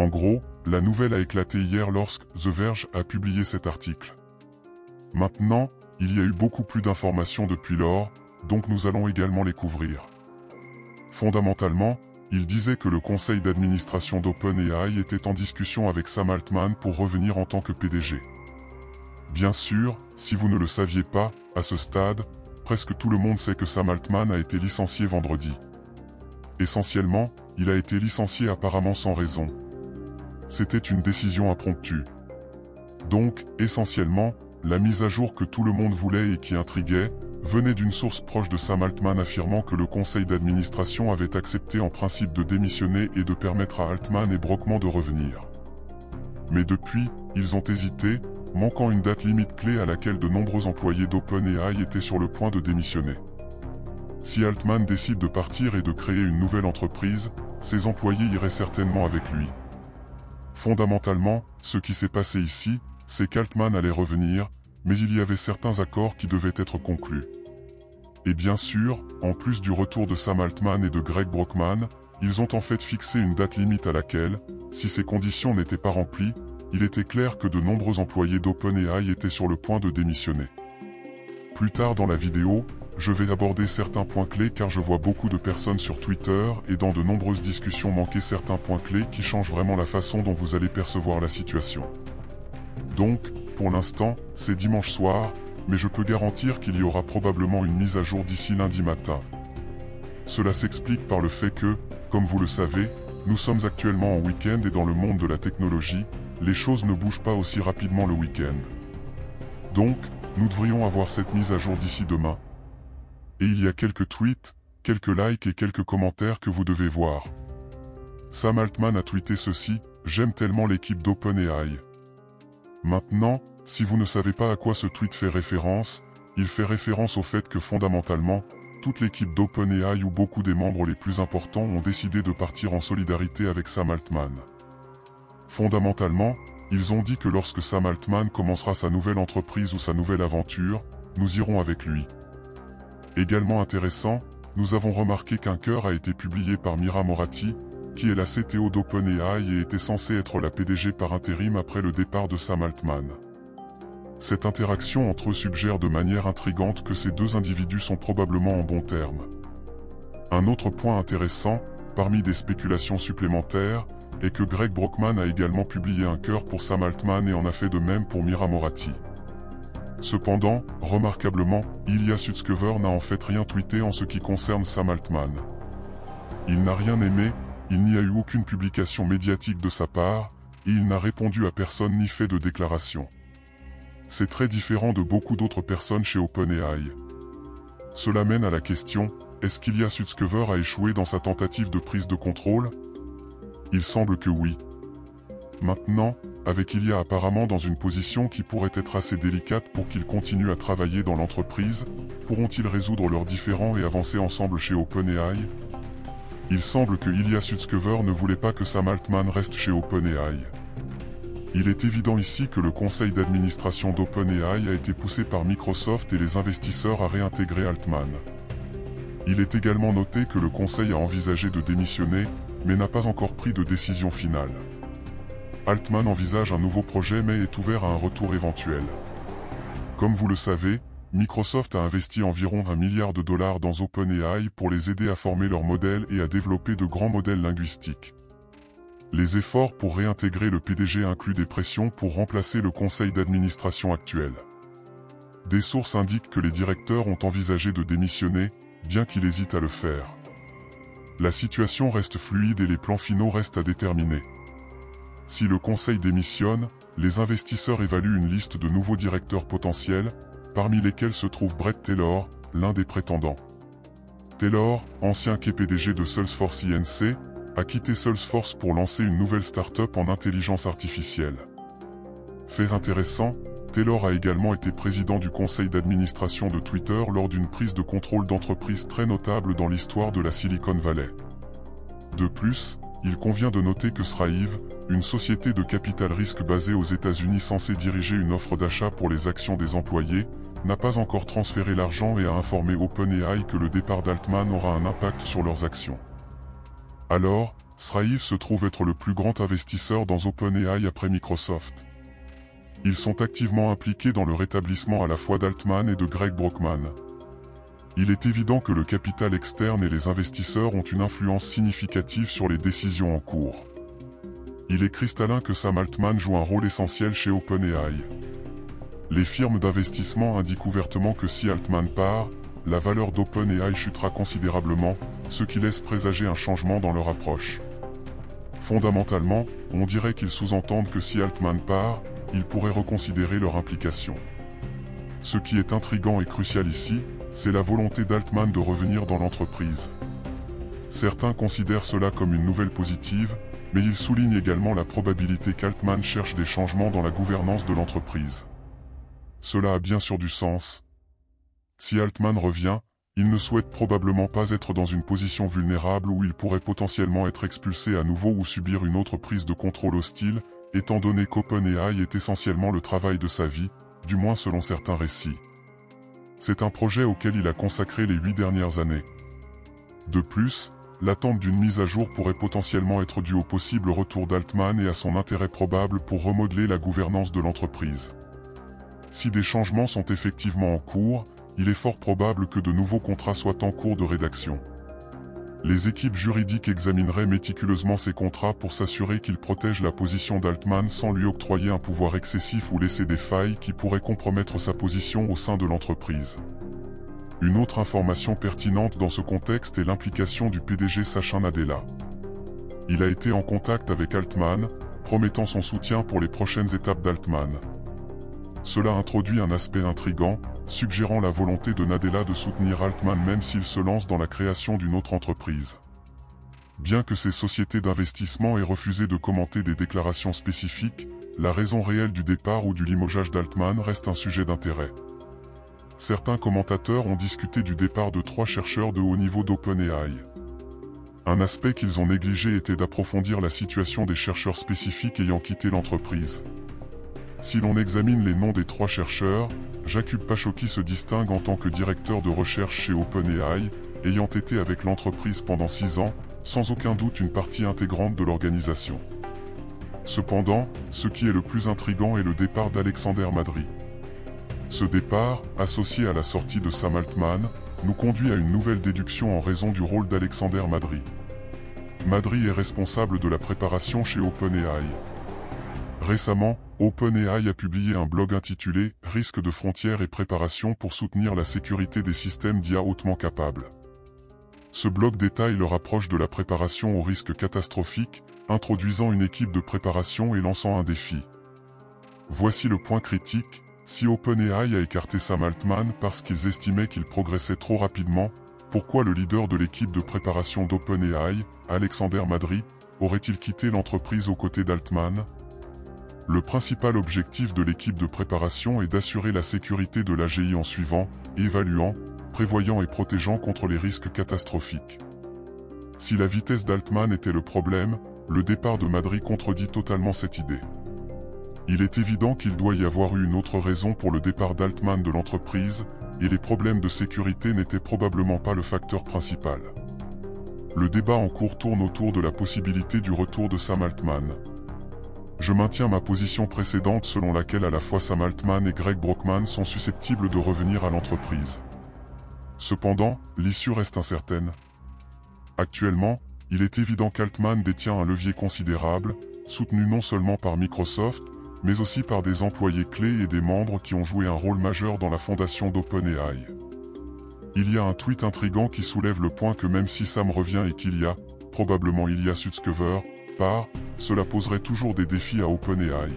En gros, la nouvelle a éclaté hier lorsque The Verge a publié cet article. Maintenant, il y a eu beaucoup plus d'informations depuis lors, donc nous allons également les couvrir. Fondamentalement, il disait que le conseil d'administration d'OpenAI était en discussion avec Sam Altman pour revenir en tant que PDG. Bien sûr, si vous ne le saviez pas, à ce stade, presque tout le monde sait que Sam Altman a été licencié vendredi. Essentiellement, il a été licencié apparemment sans raison. C'était une décision impromptue. Donc, essentiellement, la mise à jour que tout le monde voulait et qui intriguait, venait d'une source proche de Sam Altman affirmant que le conseil d'administration avait accepté en principe de démissionner et de permettre à Altman et Brockman de revenir. Mais depuis, ils ont hésité, manquant une date limite clé à laquelle de nombreux employés d'OpenAI étaient sur le point de démissionner. Si Altman décide de partir et de créer une nouvelle entreprise, ses employés iraient certainement avec lui. Fondamentalement, ce qui s'est passé ici, c'est qu'Altman allait revenir, mais il y avait certains accords qui devaient être conclus. Et bien sûr, en plus du retour de Sam Altman et de Greg Brockman, ils ont en fait fixé une date limite à laquelle, si ces conditions n'étaient pas remplies, il était clair que de nombreux employés d'OpenAI étaient sur le point de démissionner. Plus tard dans la vidéo, je vais aborder certains points clés car je vois beaucoup de personnes sur Twitter et dans de nombreuses discussions manquer certains points clés qui changent vraiment la façon dont vous allez percevoir la situation. Donc, pour l'instant, c'est dimanche soir, mais je peux garantir qu'il y aura probablement une mise à jour d'ici lundi matin. Cela s'explique par le fait que, comme vous le savez, nous sommes actuellement en week-end et dans le monde de la technologie, les choses ne bougent pas aussi rapidement le week-end. Donc, nous devrions avoir cette mise à jour d'ici demain. Et il y a quelques tweets, quelques likes et quelques commentaires que vous devez voir. Sam Altman a tweeté ceci: « J'aime tellement l'équipe d'OpenAI. » Maintenant, si vous ne savez pas à quoi ce tweet fait référence, il fait référence au fait que fondamentalement, toute l'équipe d'OpenAI ou beaucoup des membres les plus importants ont décidé de partir en solidarité avec Sam Altman. Fondamentalement, ils ont dit que lorsque Sam Altman commencera sa nouvelle entreprise ou sa nouvelle aventure, nous irons avec lui. Également intéressant, nous avons remarqué qu'un cœur a été publié par Mira Moratti, qui est la CTO d'OpenAI et était censée être la PDG par intérim après le départ de Sam Altman. Cette interaction entre eux suggère de manière intrigante que ces deux individus sont probablement en bons termes. Un autre point intéressant, parmi des spéculations supplémentaires, est que Greg Brockman a également publié un cœur pour Sam Altman et en a fait de même pour Mira Moratti. Cependant, remarquablement, Ilya Sutskever n'a en fait rien tweeté en ce qui concerne Sam Altman. Il n'a rien aimé, il n'y a eu aucune publication médiatique de sa part, et il n'a répondu à personne ni fait de déclaration. C'est très différent de beaucoup d'autres personnes chez OpenAI. Cela mène à la question, est-ce qu'Ilya Sutskever a échoué dans sa tentative de prise de contrôle? Il semble que oui. Maintenant, avec Ilya apparemment dans une position qui pourrait être assez délicate pour qu'ils continuent à travailler dans l'entreprise, pourront-ils résoudre leurs différends et avancer ensemble chez OpenAI? Il semble que Ilya Sutskever ne voulait pas que Sam Altman reste chez OpenAI. Il est évident ici que le conseil d'administration d'OpenAI a été poussé par Microsoft et les investisseurs à réintégrer Altman. Il est également noté que le conseil a envisagé de démissionner, mais n'a pas encore pris de décision finale. Altman envisage un nouveau projet mais est ouvert à un retour éventuel. Comme vous le savez, Microsoft a investi environ $1 milliard dans OpenAI pour les aider à former leurs modèles et à développer de grands modèles linguistiques. Les efforts pour réintégrer le PDG incluent des pressions pour remplacer le conseil d'administration actuel. Des sources indiquent que les directeurs ont envisagé de démissionner, bien qu'ils hésitent à le faire. La situation reste fluide et les plans finaux restent à déterminer. Si le conseil démissionne, les investisseurs évaluent une liste de nouveaux directeurs potentiels, parmi lesquels se trouve Bret Taylor, l'un des prétendants. Taylor, ancien PDG de Salesforce Inc., a quitté Salesforce pour lancer une nouvelle start-up en intelligence artificielle. Fait intéressant, Taylor a également été président du conseil d'administration de Twitter lors d'une prise de contrôle d'entreprise très notable dans l'histoire de la Silicon Valley. De plus, il convient de noter que Thrive, une société de capital risque basée aux États-Unis censée diriger une offre d'achat pour les actions des employés, n'a pas encore transféré l'argent et a informé OpenAI que le départ d'Altman aura un impact sur leurs actions. Alors, Thrive se trouve être le plus grand investisseur dans OpenAI après Microsoft. Ils sont activement impliqués dans le rétablissement à la fois d'Altman et de Greg Brockman. Il est évident que le capital externe et les investisseurs ont une influence significative sur les décisions en cours. Il est cristallin que Sam Altman joue un rôle essentiel chez OpenAI. Les firmes d'investissement indiquent ouvertement que si Altman part, la valeur d'OpenAI chutera considérablement, ce qui laisse présager un changement dans leur approche. Fondamentalement, on dirait qu'ils sous-entendent que si Altman part, ils pourraient reconsidérer leur implication. Ce qui est intriguant et crucial ici, c'est la volonté d'Altman de revenir dans l'entreprise. Certains considèrent cela comme une nouvelle positive, mais ils soulignent également la probabilité qu'Altman cherche des changements dans la gouvernance de l'entreprise. Cela a bien sûr du sens. Si Altman revient, il ne souhaite probablement pas être dans une position vulnérable où il pourrait potentiellement être expulsé à nouveau ou subir une autre prise de contrôle hostile, étant donné qu'OpenAI est essentiellement le travail de sa vie, du moins selon certains récits. C'est un projet auquel il a consacré les 8 dernières années. De plus, l'attente d'une mise à jour pourrait potentiellement être due au possible retour d'Altman et à son intérêt probable pour remodeler la gouvernance de l'entreprise. Si des changements sont effectivement en cours, il est fort probable que de nouveaux contrats soient en cours de rédaction. Les équipes juridiques examineraient méticuleusement ces contrats pour s'assurer qu'ils protègent la position d'Altman sans lui octroyer un pouvoir excessif ou laisser des failles qui pourraient compromettre sa position au sein de l'entreprise. Une autre information pertinente dans ce contexte est l'implication du PDG Sachin Nadella. Il a été en contact avec Altman, promettant son soutien pour les prochaines étapes d'Altman. Cela introduit un aspect intrigant, suggérant la volonté de Nadella de soutenir Altman même s'il se lance dans la création d'une autre entreprise. Bien que ces sociétés d'investissement aient refusé de commenter des déclarations spécifiques, la raison réelle du départ ou du limogeage d'Altman reste un sujet d'intérêt. Certains commentateurs ont discuté du départ de 3 chercheurs de haut niveau d'OpenAI. Un aspect qu'ils ont négligé était d'approfondir la situation des chercheurs spécifiques ayant quitté l'entreprise. Si l'on examine les noms des 3 chercheurs, Jakub Pachoki se distingue en tant que directeur de recherche chez OpenAI, ayant été avec l'entreprise pendant 6 ans, sans aucun doute une partie intégrante de l'organisation. Cependant, ce qui est le plus intrigant est le départ d'Alexander Madry. Ce départ, associé à la sortie de Sam Altman, nous conduit à une nouvelle déduction en raison du rôle d'Alexander Madry. Madry est responsable de la préparation chez OpenAI. Récemment, OpenAI a publié un blog intitulé « Risques de frontières et préparation pour soutenir la sécurité des systèmes d'IA hautement capables ». Ce blog détaille leur approche de la préparation aux risques catastrophiques, introduisant une équipe de préparation et lançant un défi. Voici le point critique, si OpenAI a écarté Sam Altman parce qu'ils estimaient qu'il progressait trop rapidement, pourquoi le leader de l'équipe de préparation d'OpenAI, Alexander Madry, aurait-il quitté l'entreprise aux côtés d'Altman ? Le principal objectif de l'équipe de préparation est d'assurer la sécurité de l'AGI en suivant, évaluant, prévoyant et protégeant contre les risques catastrophiques. Si la vitesse d'Altman était le problème, le départ de Madry contredit totalement cette idée. Il est évident qu'il doit y avoir eu une autre raison pour le départ d'Altman de l'entreprise, et les problèmes de sécurité n'étaient probablement pas le facteur principal. Le débat en cours tourne autour de la possibilité du retour de Sam Altman. Je maintiens ma position précédente selon laquelle à la fois Sam Altman et Greg Brockman sont susceptibles de revenir à l'entreprise. Cependant, l'issue reste incertaine. Actuellement, il est évident qu'Altman détient un levier considérable, soutenu non seulement par Microsoft, mais aussi par des employés clés et des membres qui ont joué un rôle majeur dans la fondation d'OpenAI. Il y a un tweet intrigant qui soulève le point que même si Sam revient et qu'il y a, probablement Ilya Sutskever, cela poserait toujours des défis à OpenAI.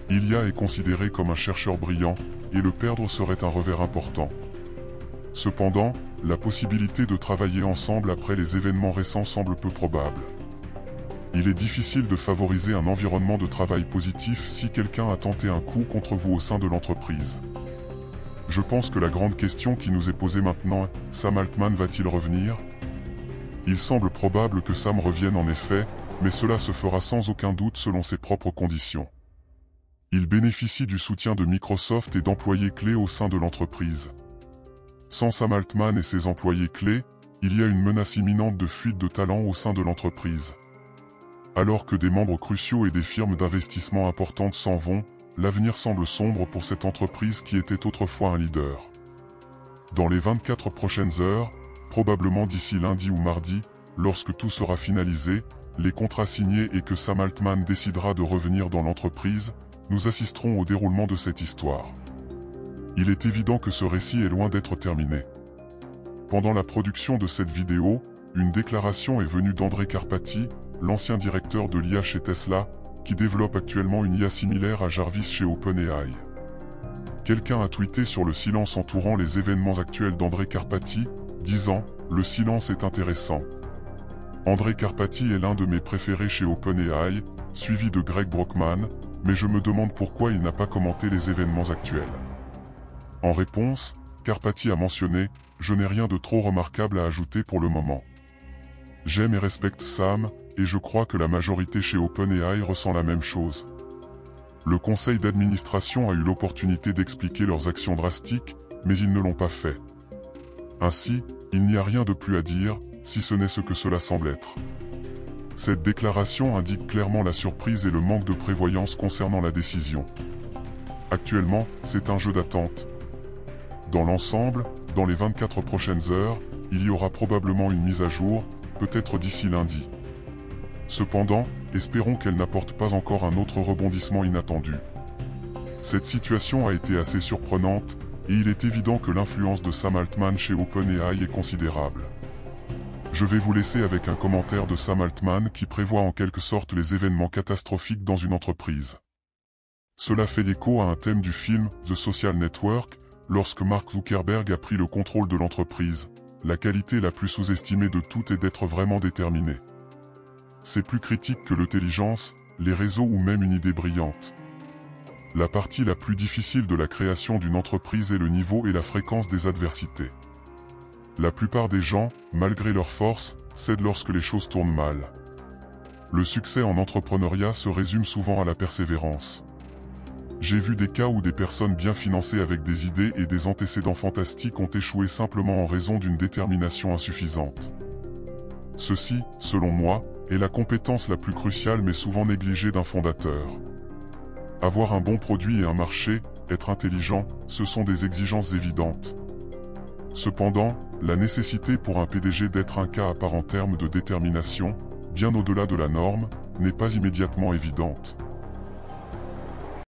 Ilya est considéré comme un chercheur brillant, et le perdre serait un revers important. Cependant, la possibilité de travailler ensemble après les événements récents semble peu probable. Il est difficile de favoriser un environnement de travail positif si quelqu'un a tenté un coup contre vous au sein de l'entreprise. Je pense que la grande question qui nous est posée maintenant est, Sam Altman va-t-il revenir ? Il semble probable que Sam revienne en effet, mais cela se fera sans aucun doute selon ses propres conditions. Il bénéficie du soutien de Microsoft et d'employés clés au sein de l'entreprise. Sans Sam Altman et ses employés clés, il y a une menace imminente de fuite de talents au sein de l'entreprise. Alors que des membres cruciaux et des firmes d'investissement importantes s'en vont, l'avenir semble sombre pour cette entreprise qui était autrefois un leader. Dans les 24 prochaines heures, probablement d'ici lundi ou mardi, lorsque tout sera finalisé, les contrats signés et que Sam Altman décidera de revenir dans l'entreprise, nous assisterons au déroulement de cette histoire. Il est évident que ce récit est loin d'être terminé. Pendant la production de cette vidéo, une déclaration est venue d'André Karpathy, l'ancien directeur de l'IA chez Tesla, qui développe actuellement une IA similaire à Jarvis chez OpenAI. Quelqu'un a tweeté sur le silence entourant les événements actuels d'André Karpathy, disant « Le silence est intéressant ». André Karpathy est l'un de mes préférés chez OpenAI, suivi de Greg Brockman, mais je me demande pourquoi il n'a pas commenté les événements actuels. En réponse, Karpathy a mentionné « Je n'ai rien de trop remarquable à ajouter pour le moment. J'aime et respecte Sam, et je crois que la majorité chez OpenAI ressent la même chose. Le conseil d'administration a eu l'opportunité d'expliquer leurs actions drastiques, mais ils ne l'ont pas fait. Ainsi, il n'y a rien de plus à dire, si ce n'est ce que cela semble être. » Cette déclaration indique clairement la surprise et le manque de prévoyance concernant la décision. Actuellement, c'est un jeu d'attente. Dans l'ensemble, dans les 24 prochaines heures, il y aura probablement une mise à jour, peut-être d'ici lundi. Cependant, espérons qu'elle n'apporte pas encore un autre rebondissement inattendu. Cette situation a été assez surprenante, et il est évident que l'influence de Sam Altman chez OpenAI est considérable. Je vais vous laisser avec un commentaire de Sam Altman qui prévoit en quelque sorte les événements catastrophiques dans une entreprise. Cela fait écho à un thème du film The Social Network, lorsque Mark Zuckerberg a pris le contrôle de l'entreprise. La qualité la plus sous-estimée de toutes est d'être vraiment déterminé. C'est plus critique que l'intelligence, les réseaux ou même une idée brillante. La partie la plus difficile de la création d'une entreprise est le niveau et la fréquence des adversités. La plupart des gens, malgré leur force, cèdent lorsque les choses tournent mal. Le succès en entrepreneuriat se résume souvent à la persévérance. J'ai vu des cas où des personnes bien financées avec des idées et des antécédents fantastiques ont échoué simplement en raison d'une détermination insuffisante. Ceci, selon moi, est la compétence la plus cruciale mais souvent négligée d'un fondateur. Avoir un bon produit et un marché, être intelligent, ce sont des exigences évidentes. Cependant, la nécessité pour un PDG d'être un cas à part en termes de détermination, bien au-delà de la norme, n'est pas immédiatement évidente.